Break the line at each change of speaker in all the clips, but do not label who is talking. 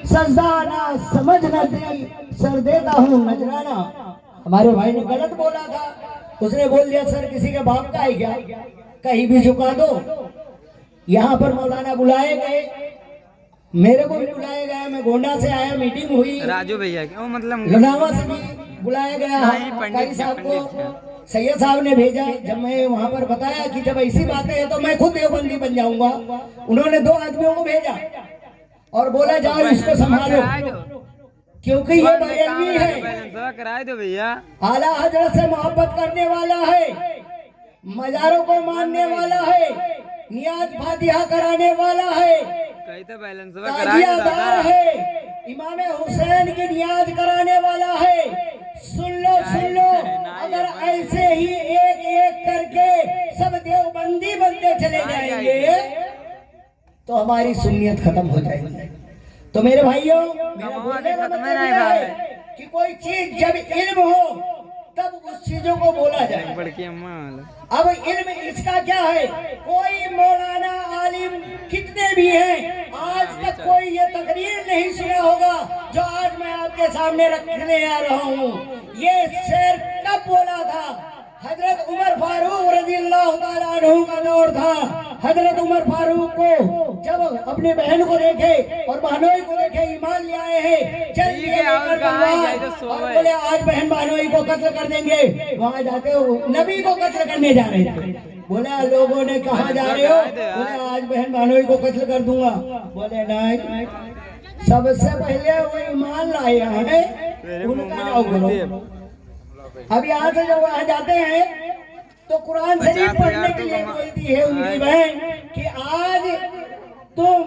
सजदा ना समझ न दी, सर देता हूँ नजराना। हमारे भाई ने गलत बोला था, उसने बोल दिया सर किसी के बाप का है क्या, कहीं भी झुका दो। यहाँ पर मौलाना बुलाए गए, मेरे को भी बुलाया गया, मैं गोंडा से आया, मीटिंग हुई।
राजू भैया क्यों मतलब
लोनावा से भी बुलाया गया, कारी साहब को सैयद साहब ने भेजा। जब मैं वहाँ पर बताया कि जब ऐसी बातें हैं तो मैं खुद देवबंदी बन जाऊंगा, उन्होंने 2 आदमियों को भेजा और बोला जाओ इसको संभालो, क्योंकि ये बरेलवी है,
कराए दो भैया,
आला हजरत से मोहब्बत करने वाला है, मजारों को मानने वाला है, नियाज फातिहा कराने वाला है, ताजियादार है, इमाम हुसैन की नियाज कराने वाला है। सुन लो, अगर ऐसे ही एक एक करके सब देवबंदी बनते चले जाएंगे तो हमारी सुन्नियत खत्म हो जाएगी। तो मेरे भाइयों, मेरा बोलने का मतलब है कि कोई चीज जब इल्म हो तब उस चीजों को बोला जाए। अब इल्म इसका क्या है, कोई मौलाना आलिम कितने भी हैं, आज तक कोई ये तकरीर नहीं सुना होगा जो आज मैं आपके सामने रखने आ रहा हूँ। ये शेर कब बोला था, हजरत उमर फारूक रज़ियल्लाहु ताला अन्हु का दौर था। हजरत उमर फारूक को जब अपनी बहन को देखे और बहनोई को देखे, ईमान ले आए हैं, चल दिए और बोले आज बहन बहनोई को कत्ल कर देंगे। वहां जाते हो नबी को कत्ल करने जा रहे थे। बोला लोगों ने कहा जा रहे हो, बोले आज बहन बहनोई को कत्ल कर दूंगा। बोले नहीं, सबसे पहले वो ईमान लाए हैं, उनका नाम करो। अब यहाँ से जब वहां जाते हैं तो कुरान शरीफ पढ़ने के लिए बोलती है उनकी बहन कि आज तुम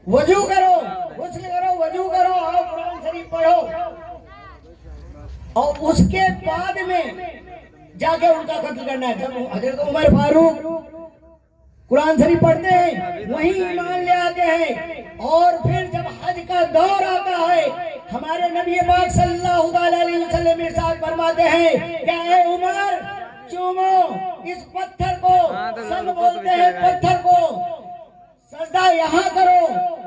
वजू करो, गुस्ल करो, वजू करो, आओ कुरान शरीफ पढ़ो। और उसके बाद में जाके उनका कत्ल करना है। जब हजरत उमर फारूक कुरान शरीफ पढ़ते हैं, वही ईमान ले आते हैं। और फिर जब हज का दौर आता है, हमारे नबी पाक सल्लल्लाहु अलैहि वसल्लम इरशाद फरमाते हैं कि ऐ उमर चूमो इस पत्थर को, सब बोलते हैं पत्थर को, सजदा यहाँ करो।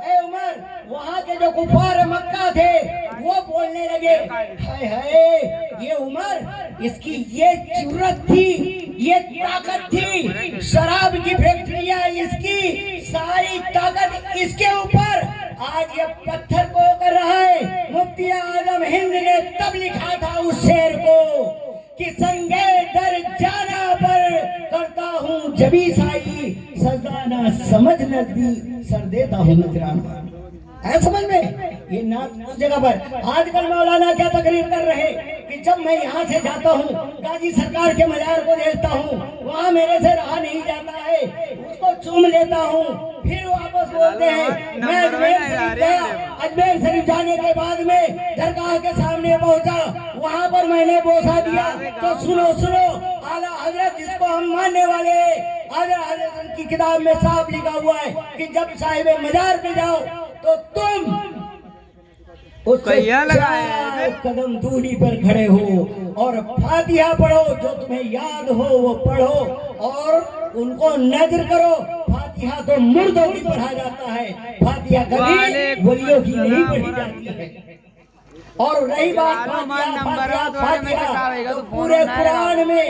ऐ उमर, वहाँ के जो कुफार मक्का थे वो बोलने लगे हाय हाय, ये उमर इसकी ये जुर्रत थी, ये ताकत थी, शराब की फैक्ट्रियां इसकी, सारी ताकत इसके ऊपर, आज ये पत्थर को कर रहा है। मुफ्ती आजम हिंद ने तब लिखा था उस शेर को कि संगे दर जाना पर करता हूँ जबी साई, सजदा ना समझ न दी, सर देता हूँ नजराना। है समझ में? ये ना उस जगह पर आजकल मौलाना क्या तकरीर कर रहे कि जब मैं यहाँ से जाता हूँ, गाजी सरकार के मजार को देखता हूँ, वहाँ मेरे से रहा नहीं जाता है, उसको चूम लेता हूँ, फिर वापस बोलते हैं मैं अजमेर शरीफ गया। अजमेर शरीफ जाने के बाद में दरगाह के सामने पहुँचा, वहाँ पर मैंने बोसा दिया। तो सुनो आला हजरत जिसको हम मानने वाले, आला हजरत की किताब में साफ लिखा हुआ है कि जब साहिब मजार पे जाओ तो तुम उससे 4 कदम दूरी पर खड़े हो और फातिहा पढ़ो, जो तुम्हें याद हो वो पढ़ो और उनको नजर करो। फातिहा तो मुर्दों की पढ़ा जाता है, फातिहा कभी वलियों की नहीं पढ़ी जाती है। और रही बात फातिहा, तो पूरे कुरान में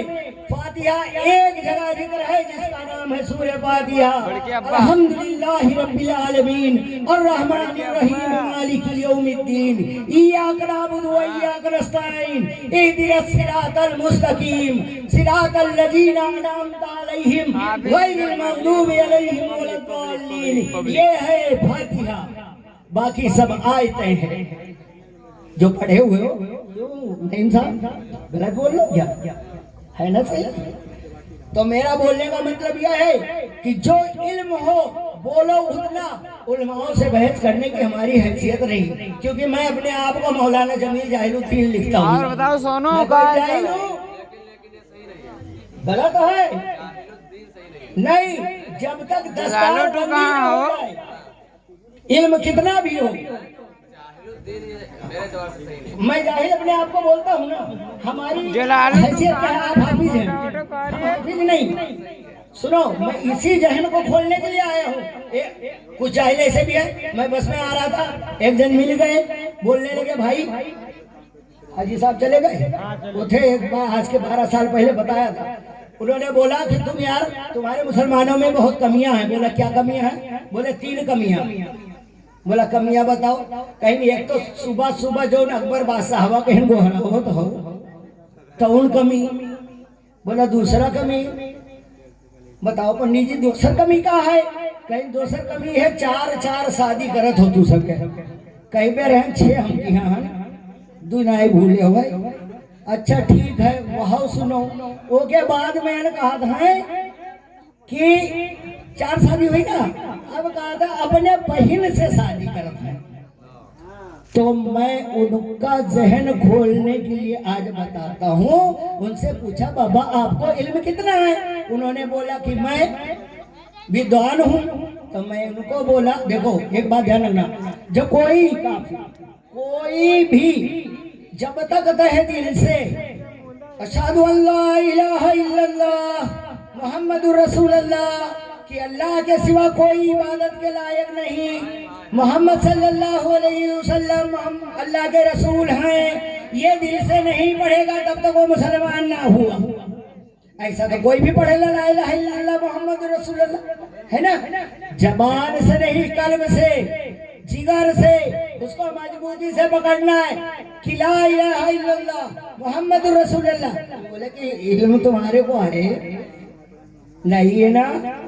फातिहा एक जगह जिक्र है जिसका नाम है सूरह फातिहा। अल्हम्दुलिल्लाहि रब्बिल आलमीन और रहमानिर रहीम मालिकिल यौमिद्दीन इय्याका नअबुदु व इय्याका नस्तईन इहदिनस सिरातल मुस्तकीम सिरातल लजीना अनअमता अलैहिम गैरिल मग़दूबि अलैहिम वलद्दाल्लीन। ये है फातिहा, बाकी सब आयतें हैं जो पढ़े हुए हो। नहीं साहब गलत बोल लो क्या है ना, सही? तो मेरा बोलने का मतलब यह है कि जो इल्म हो बोलो उतना, उलमाओं से बहस करने की हमारी हैसियत नहीं, क्योंकि मैं अपने आप को मौलाना जमील जाहिलुद्दीन लिखता हूँ।
और बताओ सोनो
जाहिल हूँ, गलत है नहीं, जब तक दस्तार हो, इल्म कितना भी हो, मैं जाहिल अपने आप को बोलता हूँ ना। हमारी हैसियत क्या है, आप हाफिज हैं, हाफिज नहीं, सुनो, मैं इसी जहन को खोलने के लिए आया हूँ। कुछ जाहिल ऐसे भी है, मैं बस में आ रहा था, एक जन मिल गए, बोलने लगे भाई हाजी साहब चले गए, वो थे एक बार आज के 12 साल पहले बताया था। उन्होंने बोला कि तुम यार तुम्हारे मुसलमानों में बहुत कमियां हैं। बोला क्या कमियां हैं? बोले 3 कमियां। बोला कमियां बताओ। कहीं एक तो सुबह सुबह जो अकबर बादशाह हवा कहीं को हो तो उन कमी। बोला दूसरा कमी बताओ पंडित जी, दूसर कमी का है? कहीं दूसर कमी है 4 शादी करत हो तू सबके, कहीं पे रहे 6 हम यहाँ दुनाई भूले हुए। अच्छा ठीक है, वह सुनो। ओके बाद में कहा था कि 4 शादी हुई ना, अब कहा था अपने बहन से शादी करत है। तो मैं उनका जहन खोलने के लिए आज बताता हूँ। उनसे पूछा बाबा आपको इल्म कितना है? उन्होंने बोला कि मैं विद्वान हूँ। तो मैं उनको बोला देखो एक बात ध्यान रखना, जब कोई भी जब तक कहे दिल से अशहदु अल्ला इलाहा इल्लल्लाह मुहम्मदुर रसूलुल्लाह कि अल्लाह के सिवा कोई इबादत के लायक नहीं, मोहम्मद सल्लल्लाहु अलैहि वसल्लम हम अल्लाह के रसूल हैं, ये दिल से नहीं पढ़ेगा तब तक वो मुसलमान ना हुआ। ऐसा तो कोई भी पढ़े ला इलाहा इल्लल्लाह मुहम्मद रसूलुल्लाह है ना, जबान से नहीं कल्ब से जिगर से उसको मजबूती से पकड़ना है कि ला इलाहा इल्लल्लाह मुहम्मद रसूलुल्लाह। बोले कि इल्म तुम्हारे को है नहीं है ना,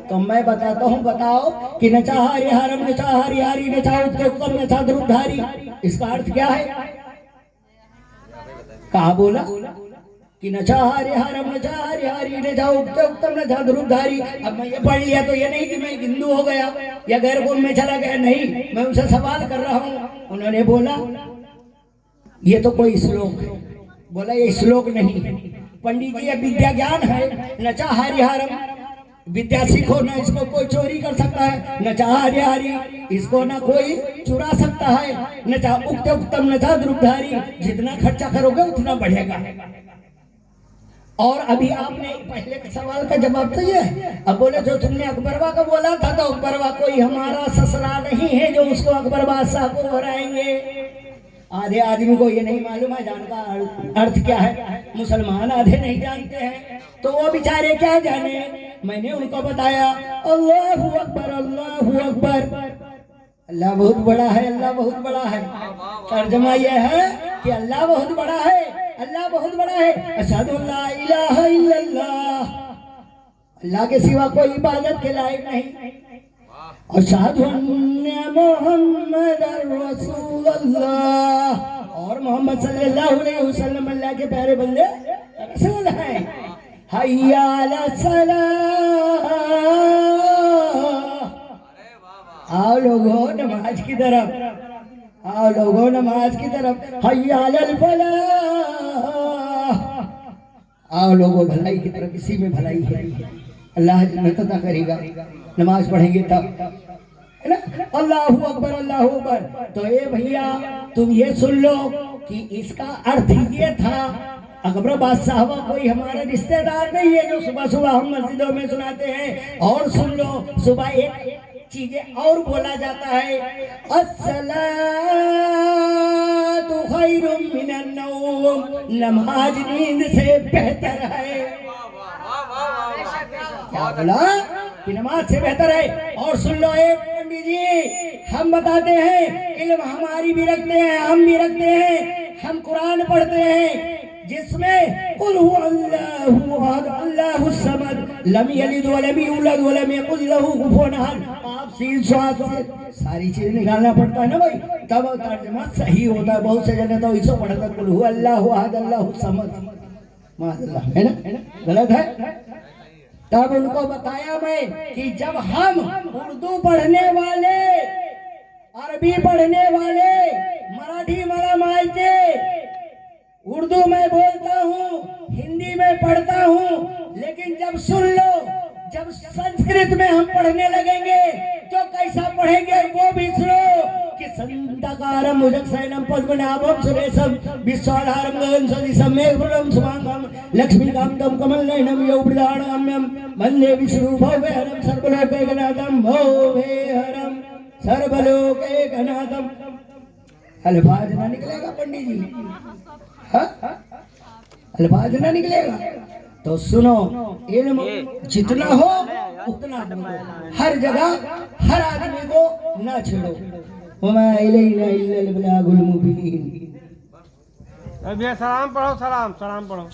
तो मैं बताता हूँ, बताओ कि नचा हरि हरम नचा हरि हरि नचा उत्तम नचा ध्रुवधारी, इसका अर्थ क्या है? कहा बोला कि नचा हरि हरम नचा हरि हरि नचा उत्तम नचा ध्रुवधारी। अब मैं ये पढ़ लिया तो ये नहीं कि मैं हिंदू हो गया या गैर कौम में चला गया, नहीं, मैं उनसे सवाल कर रहा हूँ। उन्होंने बोला ये तो कोई श्लोक है। बोला ये श्लोक नहीं पंडित जी, ये विद्या ज्ञान है। नचा हरि हरम विद्या सीखो ना, इसको कोई चोरी कर सकता है, न चाह हरियारी इसको ना कोई चुरा सकता है, न चाह उक्त उत्तम न चाह ध्रुवधारी, जितना खर्चा करोगे उतना बढ़ेगा। और अभी आपने पहले के सवाल का जवाब तो ये है। अब बोले जो तुमने अकबरवा का बोला था, तो अकबरवा कोई हमारा ससुरा नहीं है जो उसको अकबर बादशाह को हराएंगे। आधे आदमी को ये नहीं मालूम है जान का अर्थ क्या है, मुसलमान आधे नहीं जानते हैं, तो वो बेचारे क्या जाने। मैंने उनको बताया अल्लाहू अकबर अल्लाहू अकबर, अल्लाह बहुत बड़ा है, अल्लाह बहुत बड़ा है। तर्जमा ये है कि अल्लाह बहुत बड़ा है, अल्लाह बहुत बड़ा है। अशहदु अल्ला इलाहा इल्लल्लाह, अल्लाह के सिवा कोई इबादत के लायक नहीं। अशहदु अन्ना मुहम्मदर रसूलुल्लाह, और मोहम्मद सल्लल्लाहु अलैहि वसल्लम अल्लाह के प्यारे बंदे रसूल हैं। हय्या अला सलाह, आओ लोगों नमाज की तरफ, आओ लोगों नमाज की तरफ। हय्या अलल फलाह, आओ लोगों भलाई की तरफ, इसी में भलाई है, अल्लाह जन्नत अता करेगा। नमाज पढ़ेंगे तब, है ना। अल्लाहू अकबर अल्लाहू अकबर। तो ये भैया तुम ये सुन लो कि इसका अर्थ ये था, अकबर बादशाह कोई हमारा रिश्तेदार नहीं है जो सुबह सुबह हम मस्जिदों में सुनाते हैं। और सुन लो सुबह एक चीजें और बोला जाता है, अस्सलातु खैरुम मिनन नौम, नमाज नींद से बेहतर है। क्या बोला कि नमाज से बेहतर है। और सुन लो एक पंडित जी, हम बताते हैं इल्म हमारी भी रखते हैं, हम भी रखते हैं, हम कुरान पढ़ते हैं जिसमें कुल हु अल्लाहु अहद अल्लाहु समद लम यलिद व लम यूलद व लम यकुल लहू कुफुवन अहद। आप सीन स्वाद से सारी चीज निकालना पड़ता है ना भाई, तब तर्जुमा सही होता है। बहुत से जने तो इसको पढ़ता कुल हु अल्लाहु अहद अल्लाहु समद, माशाअल्लाह, है ना, गलत है। तब उनको बताया मैं कि जब हम उर्दू पढ़ने वाले, अरबी पढ़ने वाले, मराठी मला मायके, उर्दू में बोलता हूँ, हिंदी में पढ़ता हूँ, लेकिन जब सुन लो, जब संस्कृत में हम पढ़ने लगेंगे जो कैसा पढ़ेंगे वो भी सुनो कि संतकारम मुजक्सैनम पद्मनाभम सुरेशम विश्वाधारम गगन सदृशम मेघवर्णम शुभांगम लक्ष्मीकांतम कमलनयनम यौवृदाणगम्यम वंदे विष्णुभव्यहरम सर्वलोकैकनाथम भव्यहरम सर्वलोकैकनाथम। अल्फाज ना निकलेगा पंडित जी, हाँ अल्फाज ना निकलेगा तो सुनो, इल्म जितना हो उतना बोलो, हर जगह हर आदमी को ना छेड़ो। वमा इलैना इल्लल बलागुल मुबीन।
अभी सलाम पढ़ो, सलाम पढ़ो।